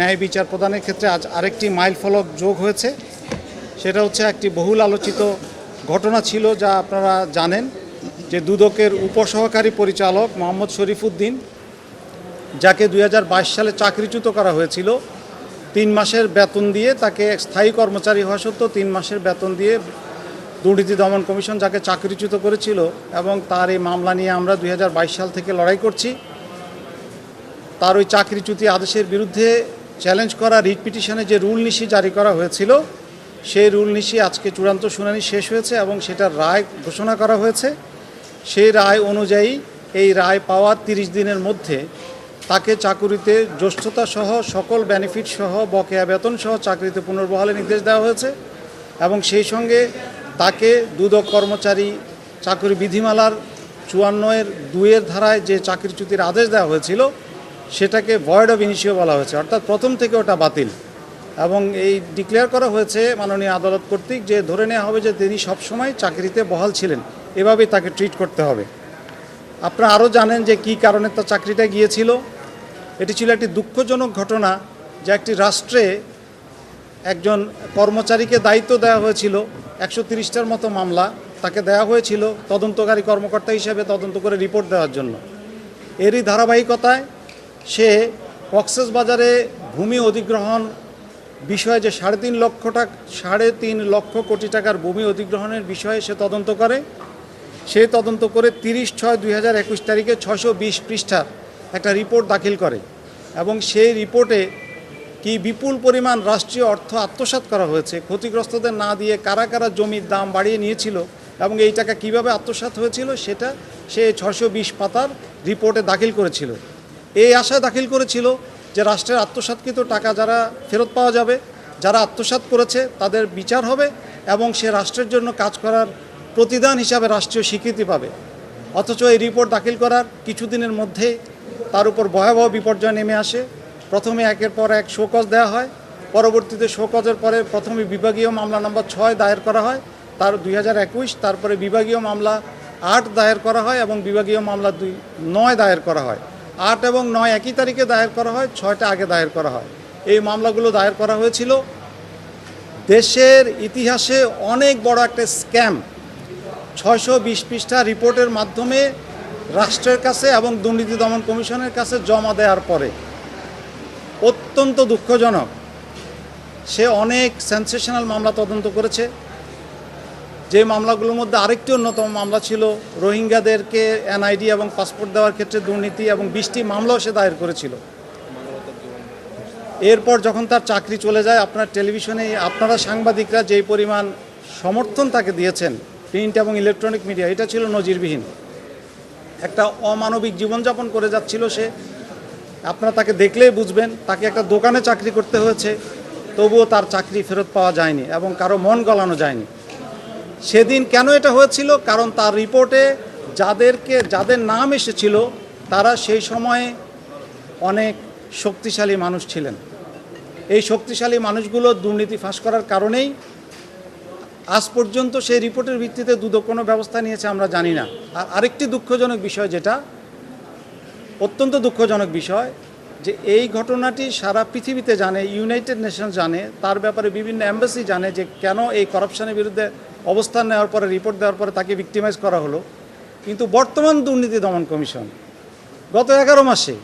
ন্যায় বিচার প্রদানের ক্ষেত্রে আজ আরেকটি মাইল ফলক যোগ হয়েছে। সেটা হচ্ছে একটি বহুল আলোচিত ঘটনা ছিল, যা আপনারা জানেন, যে দুদকের উপসহকারী পরিচালক মোহাম্মদ শরীফউদ্দীন, যাকে 2022 সালে চাকরিচ্যুত করা হয়েছিল 3 মাসের বেতন দিয়ে। তাকে স্থায়ী কর্মচারী হওয়া সত্ত্বেও 3 মাসের বেতন দিয়ে দুর্নীতি দমন কমিশন যাকে চাকরিচ্যুত করেছিল, এবং তার এই মামলা নিয়ে আমরা 2022 সাল থেকে লড়াই করছি। তার ওই চাকরিচ্যুতি আদেশের বিরুদ্ধে চ্যালেঞ্জ করা রিট পিটিশনে যে রুল নিশি জারি করা হয়েছিল, সেই রুল নিশি আজকে চূড়ান্ত শুনানি শেষ হয়েছে এবং সেটার রায় ঘোষণা করা হয়েছে। সেই রায় অনুযায়ী এই রায় পাওয়ার 30 দিনের মধ্যে তাকে চাকুরিতে জ্যেষ্ঠতা সহ সকল বেনিফিট সহ বকেয়া বেতন সহ চাকরিতে পুনর্বহালের নির্দেশ দেওয়া হয়েছে। এবং সেই সঙ্গে তাকে দুদক কর্মচারী চাকরি বিধিমালার 54(2) ধারায় যে চাকরিচ্যুতির আদেশ দেওয়া হয়েছিল, সেটাকে ভয়েড অফ ইনিশিও বলা হয়েছে, অর্থাৎ প্রথম থেকে ওটা বাতিল। এবং এই ডিক্লেয়ার করা হয়েছে মাননীয় আদালত কর্তৃক যে ধরে নেওয়া হবে যে তিনি সবসময় চাকরিতে বহাল ছিলেন, এভাবেই তাকে ট্রিট করতে হবে। আপনারা আরও জানেন যে কী কারণে তার চাকরিটা গিয়েছিল। এটি ছিল একটি দুঃখজনক ঘটনা, যে একটি রাষ্ট্রে একজন কর্মচারীকে দায়িত্ব দেওয়া হয়েছিল 130টার মতো মামলা তাকে দেওয়া হয়েছিল তদন্তকারী কর্মকর্তা হিসেবে তদন্ত করে রিপোর্ট দেওয়ার জন্য। এরই ধারাবাহিকতায় সে কক্সবাজারে ভূমি অধিগ্রহণ বিষয়ে যে 3.5 লক্ষ কোটি টাকার ভূমি অধিগ্রহণের বিষয়ে সে তদন্ত করে। সে তদন্ত করে 30/6/2021 তারিখে 620 পৃষ্ঠার একটা রিপোর্ট দাখিল করে, এবং সেই রিপোর্টে কি বিপুল পরিমাণ রাষ্ট্রীয় অর্থ আত্মসাৎ করা হয়েছে, ক্ষতিগ্রস্তদের না দিয়ে কারা কারা জমির দাম বাড়িয়ে নিয়েছিল এবং এই টাকা কীভাবে আত্মসাৎ হয়েছিল, সেটা সে 620 পাতার রিপোর্টে দাখিল করেছিল। এই আশায় দাখিল করেছিল যে রাষ্ট্রের আত্মসাৎকৃত টাকা যারা ফেরত পাওয়া যাবে, যারা আত্মসাৎ করেছে তাদের বিচার হবে এবং সে রাষ্ট্রের জন্য কাজ করার প্রতিদান হিসাবে রাষ্ট্রীয় স্বীকৃতি পাবে। অথচ এই রিপোর্ট দাখিল করার কিছুদিনের মধ্যেই তার উপর ভয়াবহ বিপর্যয় নেমে আসে। প্রথমে একের পর এক শোকজ দেওয়া হয়, পরবর্তীতে শোকজের পরে প্রথমে বিভাগীয় মামলা নম্বর 6 দায়ের করা হয় তার 2021, তারপরে বিভাগীয় মামলা 8 দায়ের করা হয় এবং বিভাগীয় মামলা 9 দায়ের করা হয়। 8 এবং 9 একই তারিখে দায়ের করা হয়, 6টা আগে দায়ের করা হয়। এই মামলাগুলো দায়ের করা হয়েছিল দেশের ইতিহাসে অনেক বড় একটা স্ক্যাম 620 পৃষ্ঠা রিপোর্টের মাধ্যমে রাষ্ট্রের কাছে এবং দুর্নীতি দমন কমিশনের কাছে জমা দেওয়ার পরে। অত্যন্ত দুঃখজনক, সে অনেক সেন্সেশনাল মামলা তদন্ত করেছে। যে মামলাগুলোর মধ্যে আরেকটি অন্যতম মামলা ছিল রোহিঙ্গাদেরকে এনআইডি এবং পাসপোর্ট দেওয়ার ক্ষেত্রে দুর্নীতি, এবং 20টি মামলাও সে দায়ের করেছিল। এরপর যখন তার চাকরি চলে যায়, আপনার টেলিভিশনে আপনারা সাংবাদিকরা যেই পরিমাণ সমর্থন তাকে দিয়েছেন, প্রিন্ট এবং ইলেকট্রনিক মিডিয়া, এটা ছিল নজিরবিহীন। একটা অমানবিক জীবনযাপন করে যাচ্ছিল সে। আপনারা তাকে দেখলেই বুঝবেন, তাকে একটা দোকানে চাকরি করতে হয়েছে, তবুও তার চাকরি ফেরত পাওয়া যায়নি এবং কারো মন গলানো যায়নি। সেদিন কেন এটা হয়েছিল? কারণ তার রিপোর্টে যাদের নাম এসেছিল তারা সেই সময়ে অনেক শক্তিশালী মানুষ ছিলেন। এই শক্তিশালী মানুষগুলো দুর্নীতি ফাঁস করার কারণেই আজ পর্যন্ত সেই রিপোর্টের ভিত্তিতে দুদক কোনো ব্যবস্থা নিয়েছে আমরা জানি না। আর আরেকটি দুঃখজনক বিষয়, যেটা অত্যন্ত দুঃখজনক বিষয়, যে এই ঘটনাটি সারা পৃথিবীতে জানে, ইউনাইটেড নেশনস জানে, তার ব্যাপারে বিভিন্ন এম্বাসি জানে যে কেন এই করাপশনের বিরুদ্ধে অবস্থান নেওয়ার পরে, রিপোর্ট দেওয়ার পরে তাকে ভিক্টিমাইজ করা হলো। কিন্তু বর্তমান দুর্নীতি দমন কমিশন গত 11 মাসে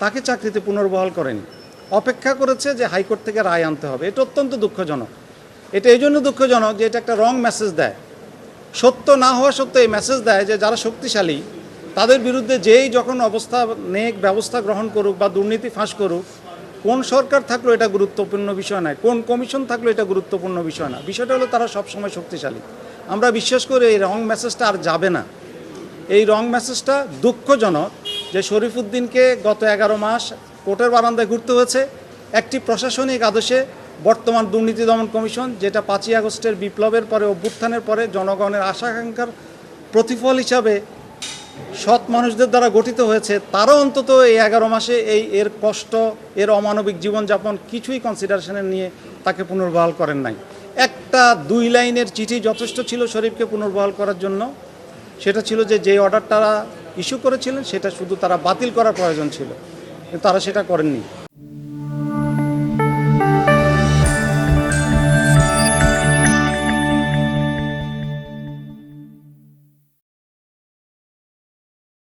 তাকে চাকরিতে পুনর্বহাল করেনি, অপেক্ষা করেছে যে হাইকোর্ট থেকে রায় আনতে হবে। এটা অত্যন্ত দুঃখজনক। এটা এই জন্য দুঃখজনক যে এটা একটা রং মেসেজ দেয়। সত্য না হওয়া সত্ত্বেও এই মেসেজ দেয় যে যারা শক্তিশালী তাদের বিরুদ্ধে যেই যখন ব্যবস্থা গ্রহণ করুক বা দুর্নীতি ফাঁস করুক, কোন সরকার থাকলেও এটা গুরুত্বপূর্ণ বিষয় নয়, কোন কমিশন থাকলেও এটা গুরুত্বপূর্ণ বিষয় না। বিষয়টা হলো তারা সবসময় শক্তিশালী। আমরা বিশ্বাস করি এই রং মেসেজটা আর যাবে না। এই রং মেসেজটা দুঃখজনক যে শরীফউদ্দীনকে গত 11 মাস কোর্টের বারান্দায় ঘুরতে হয়েছে একটি প্রশাসনিক আদেশে। বর্তমান দুর্নীতি দমন কমিশন, যেটা 5ই আগস্টের বিপ্লবের পরে, অভ্যুত্থানের পরে জনগণের আশা-আকাঙ্ক্ষার প্রতিফল হিসাবে সৎ মানুষদের দ্বারা গঠিত হয়েছে, তারা অন্তত এই 11 মাসে এর কষ্ট, এর অমানবিক জীবনযাপন কিছুই কনসিডারেশনে নিয়ে তাকে পুনর্বহাল করেন নাই। একটা 2 লাইনের চিঠি যথেষ্ট ছিল শরীফকে পুনর্বহাল করার জন্য। সেটা ছিল যে অর্ডারটা ইস্যু করেছিলেন সেটা শুধু তারা বাতিল করার প্রয়োজন ছিল, কিন্তু তারা সেটা করেননি।